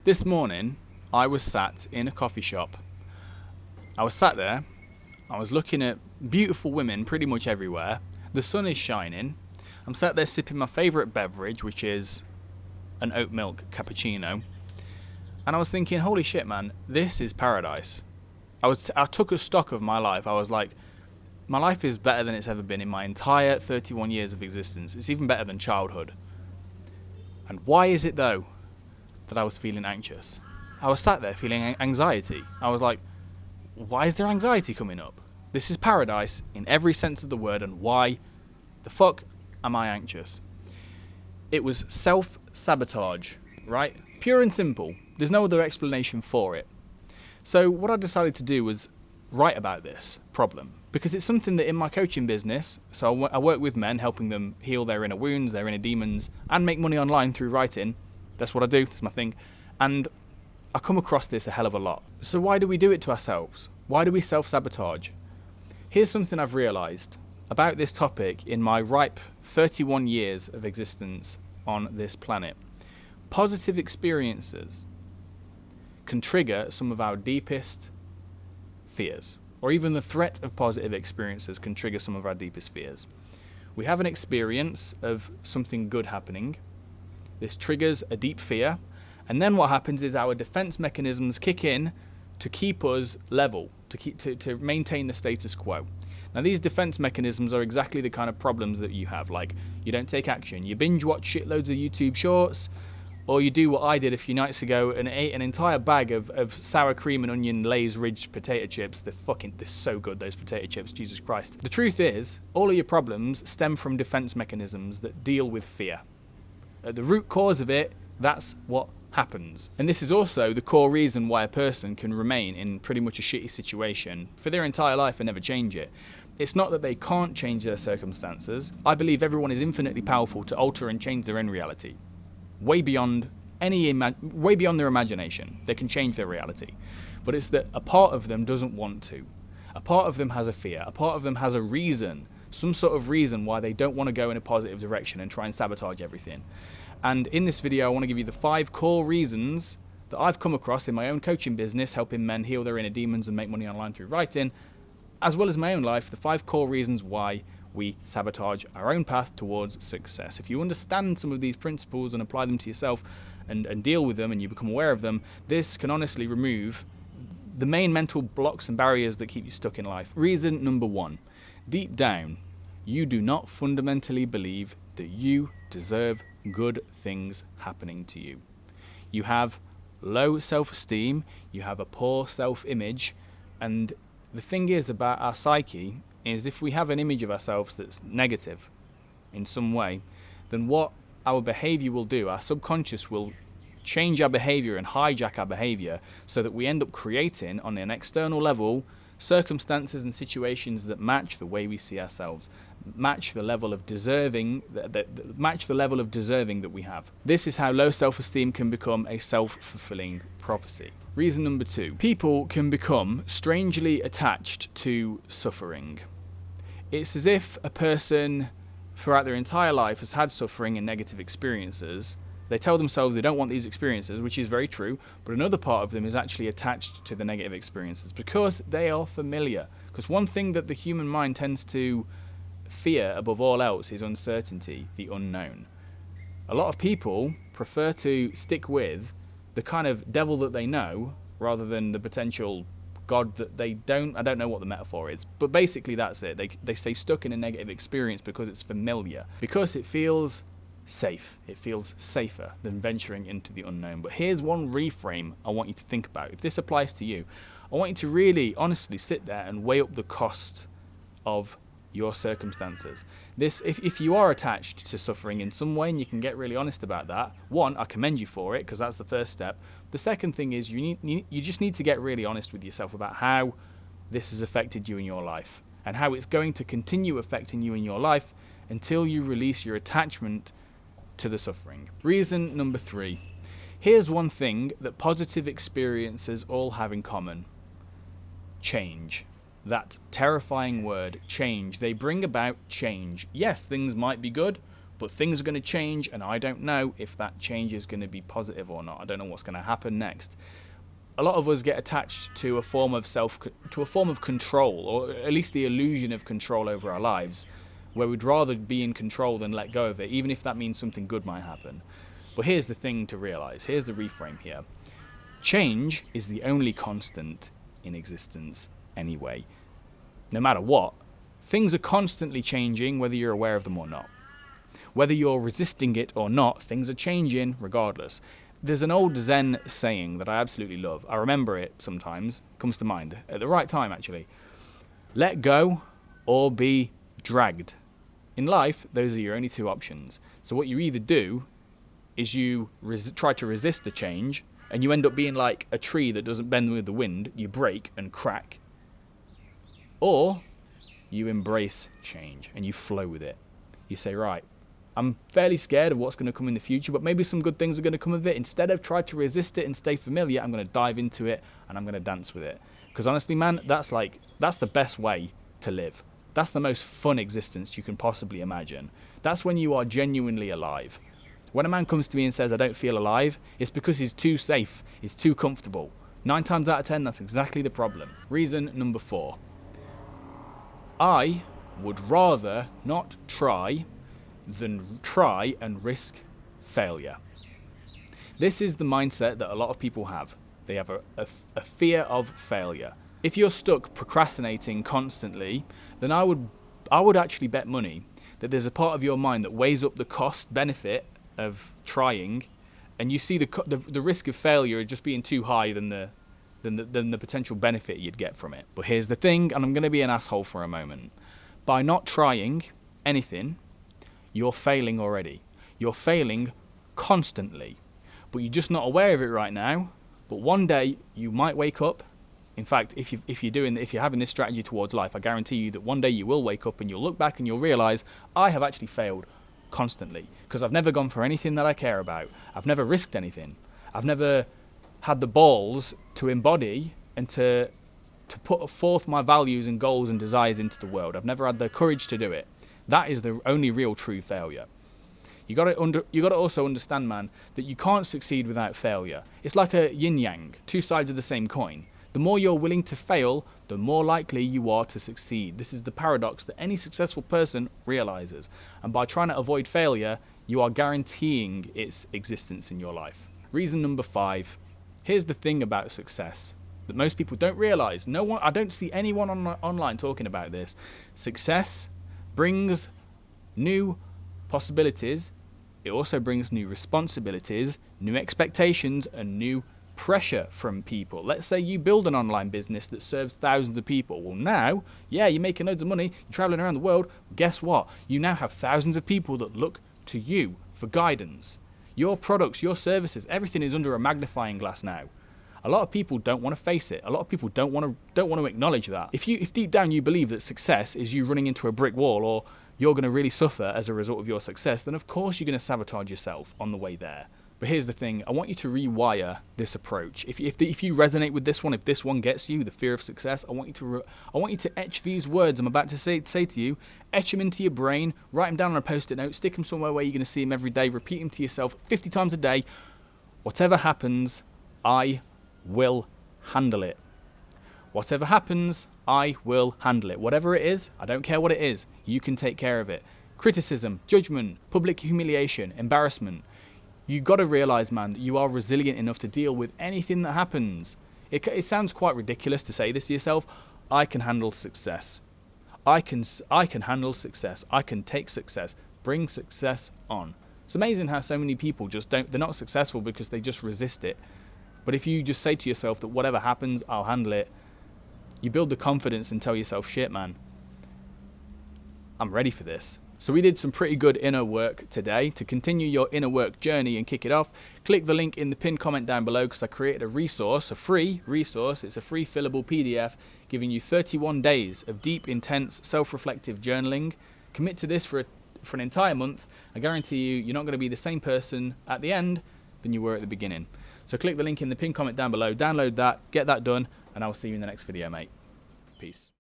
This morning, I was sat in a coffee shop. I was sat there, I was looking at beautiful women pretty much everywhere. The sun is shining. I'm sat there sipping my favourite beverage, which is an oat milk cappuccino. And I was thinking, holy shit, man, this is paradise. I took a stock of my life. I was like, my life is better than it's ever been in my entire 31 years of existence. It's even better than childhood. And why is it, though, that I was feeling anxious? I was sat there feeling anxiety. I was like, why is there anxiety coming up? This is paradise in every sense of the word, and why the fuck am I anxious? It was self-sabotage, right? Pure and simple. There's no other explanation for it. So what I decided to do was write about this problem, because it's something that in my coaching business, so I work with men, helping them heal their inner wounds, their inner demons, and make money online through writing. That's what I do. That's my thing. And I come across this a hell of a lot. So why do we do it to ourselves? Why do we self-sabotage? Here's something I've realised about this topic in my ripe 31 years of existence on this planet. Positive experiences can trigger some of our deepest fears, or even the threat of positive experiences can trigger some of our deepest fears. We have an experience of something good happening. This triggers a deep fear, and then what happens is our defense mechanisms kick in to keep us level, to maintain the status quo. Now, these defense mechanisms are exactly the kind of problems that you have. Like, you don't take action, you binge watch shitloads of YouTube shorts, or you do what I did a few nights ago and ate an entire bag of sour cream and onion Lay's Ridge potato chips. They're so good, those potato chips, Jesus Christ. The truth is, all of your problems stem from defense mechanisms that deal with fear. At the root cause of it, that's what happens. And this is also the core reason why a person can remain in pretty much a shitty situation for their entire life and never change it. It's not that they can't change their circumstances. I believe everyone is infinitely powerful to alter and change their own reality. Way beyond their imagination. They can change their reality. But it's that a part of them doesn't want to. A part of them has a fear. A part of them has a reason, some sort of reason why they don't want to go in a positive direction and try and sabotage everything. And in this video, I want to give you the 5 core reasons that I've come across in my own coaching business, helping men heal their inner demons and make money online through writing, as well as my own life, the 5 core reasons why we sabotage our own path towards success. If you understand some of these principles and apply them to yourself and deal with them and you become aware of them, this can honestly remove the main mental blocks and barriers that keep you stuck in life. Reason number 1. Deep down, you do not fundamentally believe that you deserve good things happening to you. You have low self-esteem, you have a poor self-image, and the thing is about our psyche is if we have an image of ourselves that's negative in some way, then what our behavior will do, our subconscious will change our behavior and hijack our behavior so that we end up creating on an external level circumstances and situations that match the way we see ourselves, match the level of deserving that we have. This is how low self-esteem can become a self-fulfilling prophecy. Reason number 2. People can become strangely attached to suffering. It's as if a person throughout their entire life has had suffering and negative experiences. They tell themselves they don't want these experiences, which is very true, but another part of them is actually attached to the negative experiences because they are familiar. Because one thing that the human mind tends to fear above all else is uncertainty, the unknown. A lot of people prefer to stick with the kind of devil that they know rather than the potential God that they don't. I don't know what the metaphor is, but basically that's it. They stay stuck in a negative experience because it's familiar, because it feels safe. It feels safer than venturing into the unknown. But here's one reframe I want you to think about. If this applies to you, I want you to really honestly sit there and weigh up the cost of your circumstances. If you are attached to suffering in some way and you can get really honest about that, one, I commend you for it because that's the first step. The second thing is you just need to get really honest with yourself about how this has affected you in your life and how it's going to continue affecting you in your life until you release your attachment to the suffering. Reason number 3. Here's one thing that positive experiences all have in common. Change. That terrifying word, change. They bring about change. Yes, things might be good, but things are going to change, and I don't know if that change is going to be positive or not. I don't know what's going to happen next. A lot of us get attached to a form of control, or at least the illusion of control over our lives, where we'd rather be in control than let go of it, even if that means something good might happen. But here's the thing to realize. Here's the reframe here. Change is the only constant in existence anyway. No matter what, things are constantly changing whether you're aware of them or not. Whether you're resisting it or not, things are changing regardless. There's an old Zen saying that I absolutely love. I remember it sometimes. Comes to mind at the right time, actually. Let go or be dragged. In life, those are your only two options. So what you either do is you try to resist the change, and you end up being like a tree that doesn't bend with the wind. You break and crack. Or you embrace change and you flow with it. You say, right, I'm fairly scared of what's going to come in the future, but maybe some good things are going to come of it. Instead of trying to resist it and stay familiar, I'm going to dive into it and I'm going to dance with it. Because honestly, man, that's the best way to live. That's the most fun existence you can possibly imagine. That's when you are genuinely alive. When a man comes to me and says, I don't feel alive, it's because he's too safe, he's too comfortable. 9 times out of 10, that's exactly the problem. Reason number 4. I would rather not try than try and risk failure. This is the mindset that a lot of people have. They have a fear of failure. If you're stuck procrastinating constantly, then I would actually bet money that there's a part of your mind that weighs up the cost benefit of trying, and you see the risk of failure just being too high than the potential benefit you'd get from it. But here's the thing, and I'm going to be an asshole for a moment. By not trying anything, you're failing already. You're failing constantly, but you're just not aware of it right now. But one day you might wake up. In fact, if you're having this strategy towards life, I guarantee you that one day you will wake up and you'll look back and you'll realize I have actually failed constantly because I've never gone for anything that I care about. I've never risked anything. I've never had the balls to embody and to put forth my values and goals and desires into the world. I've never had the courage to do it. That is the only real true failure. You got to also understand, man, that you can't succeed without failure. It's like a yin-yang, two sides of the same coin. The more you're willing to fail, the more likely you are to succeed. This is the paradox that any successful person realizes. And by trying to avoid failure, you are guaranteeing its existence in your life. Reason number 5. Here's the thing about success that most people don't realize. I don't see anyone online talking about this. Success brings new possibilities. It also brings new responsibilities, new expectations, and new pressure from people. Let's say you build an online business that serves thousands of people. Well, now, yeah, you're making loads of money, you're traveling around the world. Guess what? You now have thousands of people that look to you for guidance. Your products, your services, everything is under a magnifying glass now. A lot of people don't want to face it. A lot of people don't want to acknowledge that. If deep down you believe that success is you running into a brick wall, or you're going to really suffer as a result of your success, then of course you're going to sabotage yourself on the way there. But here's the thing, I want you to rewire this approach. If you resonate with this one, if this one gets you, the fear of success, I want you to etch these words I'm about to say to you, etch them into your brain, write them down on a post-it note, stick them somewhere where you're going to see them every day, repeat them to yourself 50 times a day. Whatever happens, I will handle it. Whatever happens, I will handle it. Whatever it is, I don't care what it is, you can take care of it. Criticism, judgment, public humiliation, embarrassment. You got to realize, man, that you are resilient enough to deal with anything that happens. It sounds quite ridiculous to say this to yourself. I can handle success. I can handle success. I can take success. Bring success on. It's amazing how so many people they're not successful because they just resist it. But if you just say to yourself that whatever happens, I'll handle it, you build the confidence and tell yourself, shit, man, I'm ready for this. So we did some pretty good inner work today. To continue your inner work journey and kick it off, click the link in the pinned comment down below because I created a resource, a free resource. It's a free fillable PDF giving you 31 days of deep, intense, self-reflective journaling. Commit to this for an entire month. I guarantee you're not going to be the same person at the end than you were at the beginning. So click the link in the pinned comment down below, download that, get that done, and I will see you in the next video, mate. Peace.